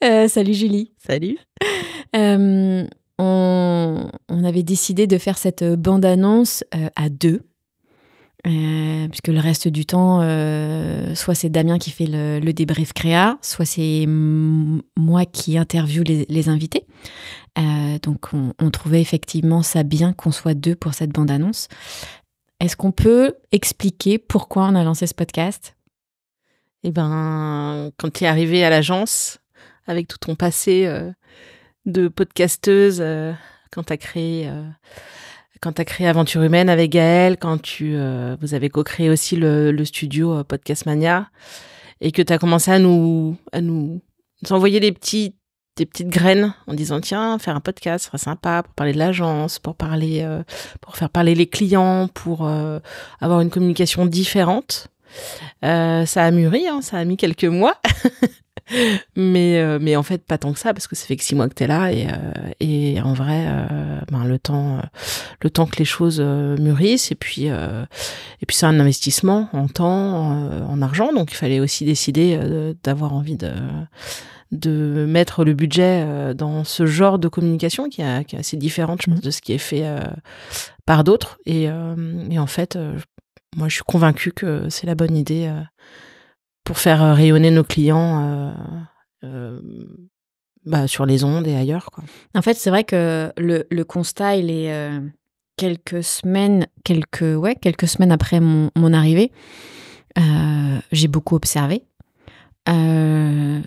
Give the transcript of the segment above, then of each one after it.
Salut Julie. Salut. On avait décidé de faire cette bande-annonce à deux, puisque le reste du temps, soit c'est Damien qui fait le débrief créa, soit c'est moi qui interviewe les invités. Donc on trouvait effectivement ça bien qu'on soit deux pour cette bande-annonce. Est-ce qu'on peut expliquer pourquoi on a lancé ce podcast ? Eh ben, quand tu es arrivée à l'agence, avec tout ton passé de podcasteuse, quand tu as créé Aventure Humaine avec Gaëlle, quand vous avez co-créé aussi le studio Podcast Mania, et que tu as commencé à nous envoyer des petites graines en disant tiens, faire un podcast, ce sera sympa pour parler de l'agence, pour faire parler les clients, pour avoir une communication différente. Ça a mûri, ça a mis quelques mois. mais en fait pas tant que ça, parce que ça fait que 6 mois que t'es là, et en vrai le temps que les choses mûrissent, et puis c'est un investissement en temps, en argent, donc il fallait aussi décider d'avoir envie de mettre le budget dans ce genre de communication qui est assez différente, je pense, de ce qui est fait par d'autres, et en fait moi je suis convaincue que c'est la bonne idée pour faire rayonner nos clients sur les ondes et ailleurs, quoi. En fait, c'est vrai que le constat, il est quelques semaines après mon arrivée. J'ai beaucoup observé. Je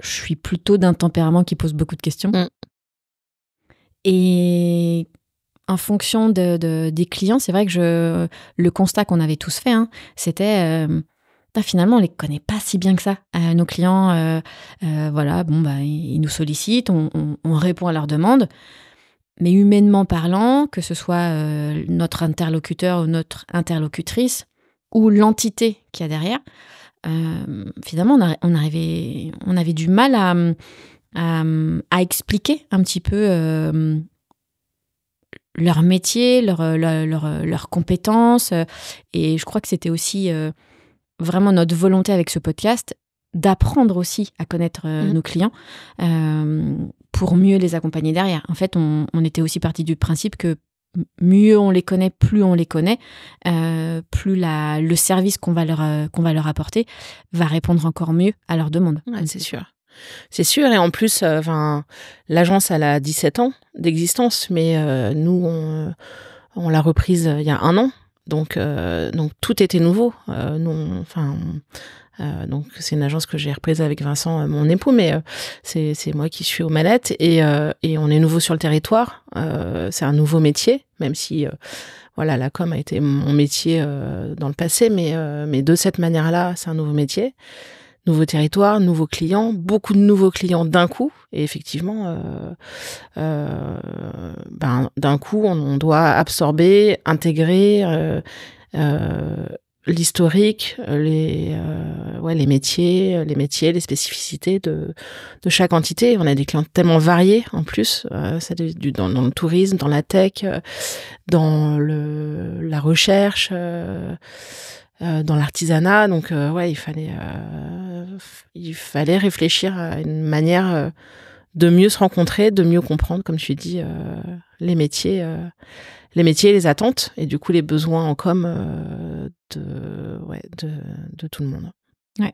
suis plutôt d'un tempérament qui pose beaucoup de questions. Et en fonction des clients, c'est vrai que le constat qu'on avait tous fait, c'était... finalement, on les connaît pas si bien que ça. Nos clients, ils nous sollicitent, on répond à leurs demandes. Mais humainement parlant, que ce soit notre interlocuteur ou notre interlocutrice, ou l'entité qu'il y a derrière, finalement, on avait du mal à expliquer un petit peu leur métier, leurs compétences. Et je crois que c'était aussi... vraiment notre volonté avec ce podcast, d'apprendre aussi à connaître nos clients pour mieux les accompagner derrière. En fait, on était aussi parti du principe que mieux on les connaît, plus on les connaît, plus le service qu'on va leur apporter va répondre encore mieux à leurs demandes. Ouais, c'est sûr. C'est sûr, et en plus, l'agence, elle a 17 ans d'existence, mais nous, on l'a reprise il y a 1 an. Donc tout était nouveau. Donc c'est une agence que j'ai reprise avec Vincent, mon époux, mais c'est moi qui suis aux manettes, et on est nouveau sur le territoire. C'est un nouveau métier, même si la com a été mon métier dans le passé, mais de cette manière-là, c'est un nouveau métier. Nouveau territoire, nouveaux clients, beaucoup de nouveaux clients d'un coup. Et effectivement, d'un coup, on doit absorber, intégrer l'historique, les métiers, les spécificités de chaque entité. On a des clients tellement variés en plus, dans le tourisme, dans la tech, dans la recherche, dans l'artisanat. Donc il fallait réfléchir à une manière de mieux se rencontrer, de mieux comprendre, comme tu dis, les métiers, les attentes, et du coup les besoins en com de tout le monde. Ouais.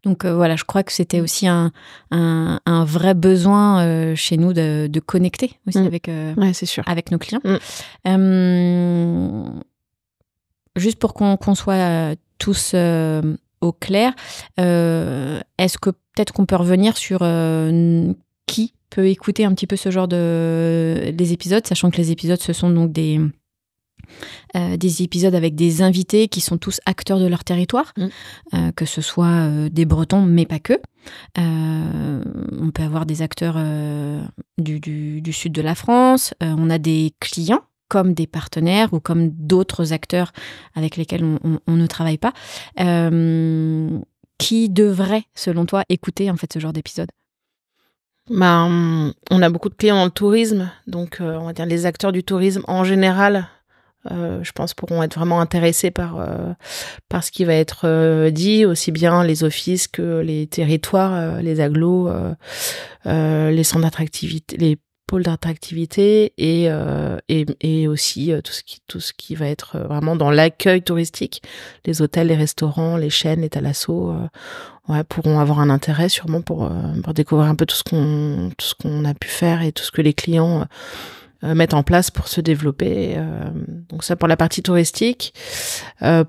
Donc je crois que c'était aussi un vrai besoin chez nous de connecter aussi c'est sûr, avec nos clients. Juste pour qu'on soit tous au clair, est-ce que peut-être qu'on peut revenir sur qui peut écouter un petit peu ce genre des épisodes, sachant que les épisodes, ce sont donc des épisodes avec des invités qui sont tous acteurs de leur territoire, que ce soit des Bretons, mais pas que. On peut avoir des acteurs du sud de la France, on a des clients comme des partenaires ou comme d'autres acteurs avec lesquels on ne travaille pas. Qui devrait, selon toi, écouter en fait ce genre d'épisode ? On a beaucoup de clients dans le tourisme, donc on va dire les acteurs du tourisme en général je pense, pourront être vraiment intéressés par ce qui va être dit, aussi bien les offices que les territoires, les agglos, les centres d'attractivité, les pôles d'attractivité et aussi tout ce qui va être vraiment dans l'accueil touristique. Les hôtels, les restaurants, les chaînes, les thalassos pourront avoir un intérêt sûrement pour découvrir un peu tout ce qu'on a pu faire et tout ce que les clients mettre en place pour se développer. Donc ça pour la partie touristique.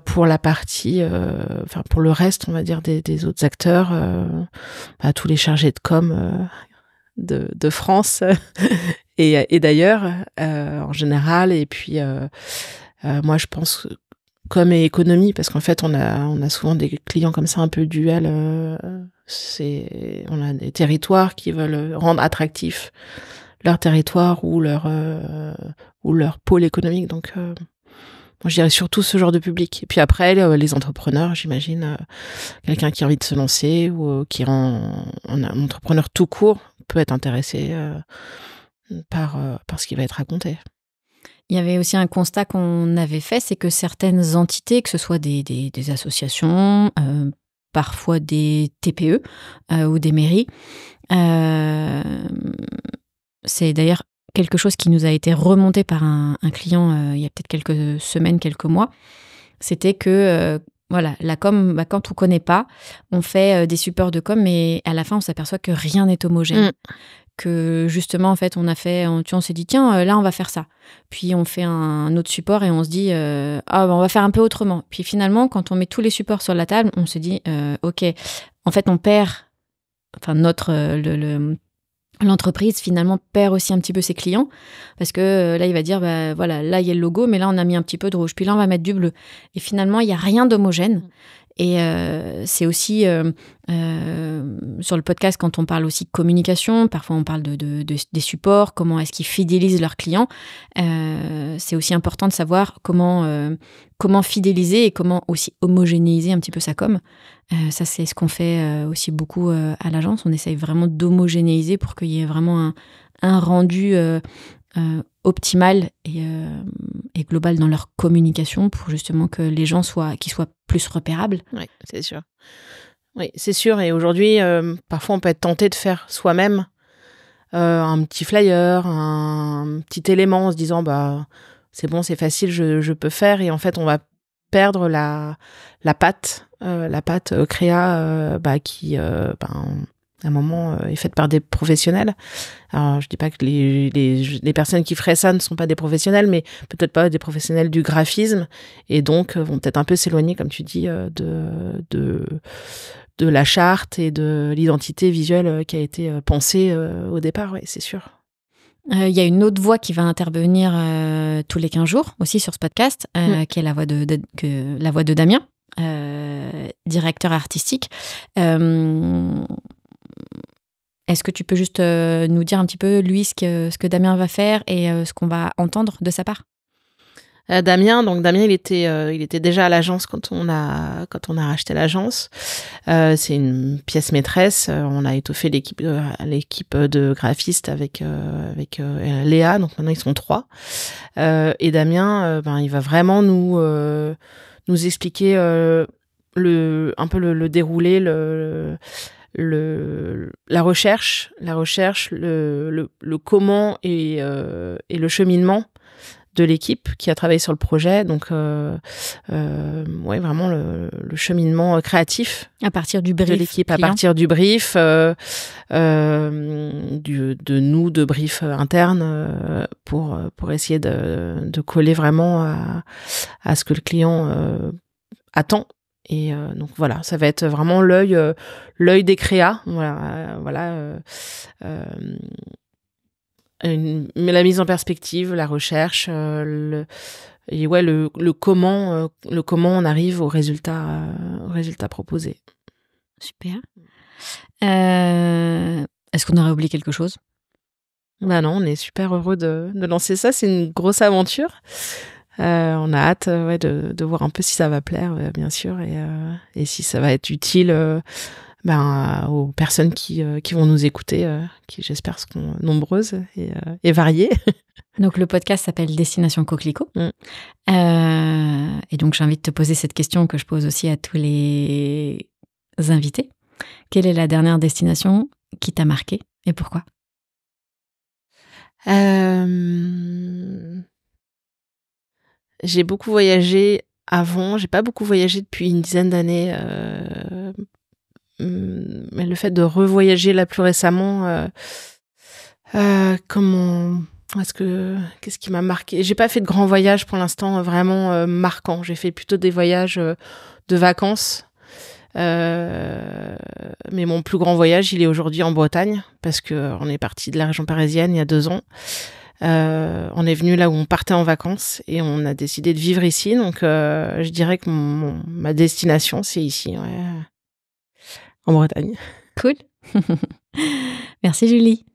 Pour la partie, pour le reste, on va dire, des autres acteurs, tous les chargés de com de France et d'ailleurs, en général. Et puis, moi, je pense com et économie, parce qu'en fait, on a souvent des clients comme ça un peu duels. On a des territoires qui veulent rendre attractif leur territoire ou leur pôle économique. Donc, moi, je dirais surtout ce genre de public. Et puis après, les entrepreneurs, j'imagine, quelqu'un qui a envie de se lancer ou qui est un entrepreneur tout court peut être intéressé par ce qui va être raconté. Il y avait aussi un constat qu'on avait fait, c'est que certaines entités, que ce soit des associations, parfois des TPE ou des mairies, c'est d'ailleurs quelque chose qui nous a été remonté par un client il y a peut-être quelques semaines, quelques mois. C'était que, la com, quand on ne connaît pas, on fait des supports de com, mais à la fin, on s'aperçoit que rien n'est homogène. Que justement, en fait, on s'est dit, tiens, là, on va faire ça. Puis on fait un autre support et on se dit, on va faire un peu autrement. Puis finalement, quand on met tous les supports sur la table, on se dit, ok, en fait, on perd, l'entreprise finalement perd aussi un petit peu ses clients parce que là il va dire là il y a le logo mais là on a mis un petit peu de rouge, puis là on va mettre du bleu et finalement il y a rien d'homogène. Et c'est aussi sur le podcast, quand on parle aussi de communication, parfois on parle des supports, comment est-ce qu'ils fidélisent leurs clients. C'est aussi important de savoir comment fidéliser et comment aussi homogénéiser un petit peu sa com. Ça, c'est ce qu'on fait aussi beaucoup à l'agence. On essaye vraiment d'homogénéiser pour qu'il y ait vraiment un rendu optimal et global dans leur communication pour justement que les gens soient plus repérables. Oui, c'est sûr. Oui, c'est sûr. Et aujourd'hui, parfois, on peut être tenté de faire soi-même un petit flyer, un petit élément en se disant c'est bon, c'est facile, je peux faire. Et en fait, on va perdre la patte créa qui à un moment est faite par des professionnels. Alors je dis pas que les personnes qui feraient ça ne sont pas des professionnels, mais peut-être pas des professionnels du graphisme, et donc vont peut-être un peu s'éloigner, comme tu dis, de la charte et de l'identité visuelle qui a été pensée au départ. Oui, c'est sûr. Il y a une autre voix qui va intervenir tous les 15 jours aussi sur ce podcast, qui est la voix de Damien, directeur artistique. Est-ce que tu peux juste nous dire un petit peu, lui, ce que Damien va faire et ce qu'on va entendre de sa part ? Damien, il était déjà à l'agence quand on a racheté l'agence. C'est une pièce maîtresse. On a étoffé l'équipe de graphistes avec Léa. Donc maintenant ils sont 3. Et Damien, il va vraiment nous expliquer un peu le déroulé, la recherche, le comment et le cheminement de l'équipe qui a travaillé sur le projet. Donc, vraiment le cheminement créatif à partir du brief de l'équipe, client. À partir du brief, de brief interne pour essayer de coller vraiment à ce que le client attend. Et donc voilà, ça va être vraiment l'œil des créas. Mais la mise en perspective, la recherche, le comment on arrive au résultat proposé. Super. Est-ce qu'on aurait oublié quelque chose ? Non, on est super heureux de lancer ça. C'est une grosse aventure. On a hâte de voir un peu si ça va plaire, bien sûr, et si ça va être utile aux personnes qui vont nous écouter, qui j'espère seront nombreuses et variées. Donc le podcast s'appelle Destination Coquelicot. Et donc j'invite te poser cette question que je pose aussi à tous les invités. Quelle est la dernière destination qui t'a marqué et pourquoi ? J'ai beaucoup voyagé avant, j'ai pas beaucoup voyagé depuis une dizaine d'années. Mais le fait de revoyager là plus récemment, qu'est-ce qui m'a marqué ? J'ai pas fait de grands voyages pour l'instant vraiment marquants. J'ai fait plutôt des voyages de vacances. Mais mon plus grand voyage, il est aujourd'hui en Bretagne parce que on est parti de la région parisienne il y a 2 ans. On est venu là où on partait en vacances et on a décidé de vivre ici. Donc, je dirais que ma destination, c'est ici, en Bretagne. Cool. Merci Julie.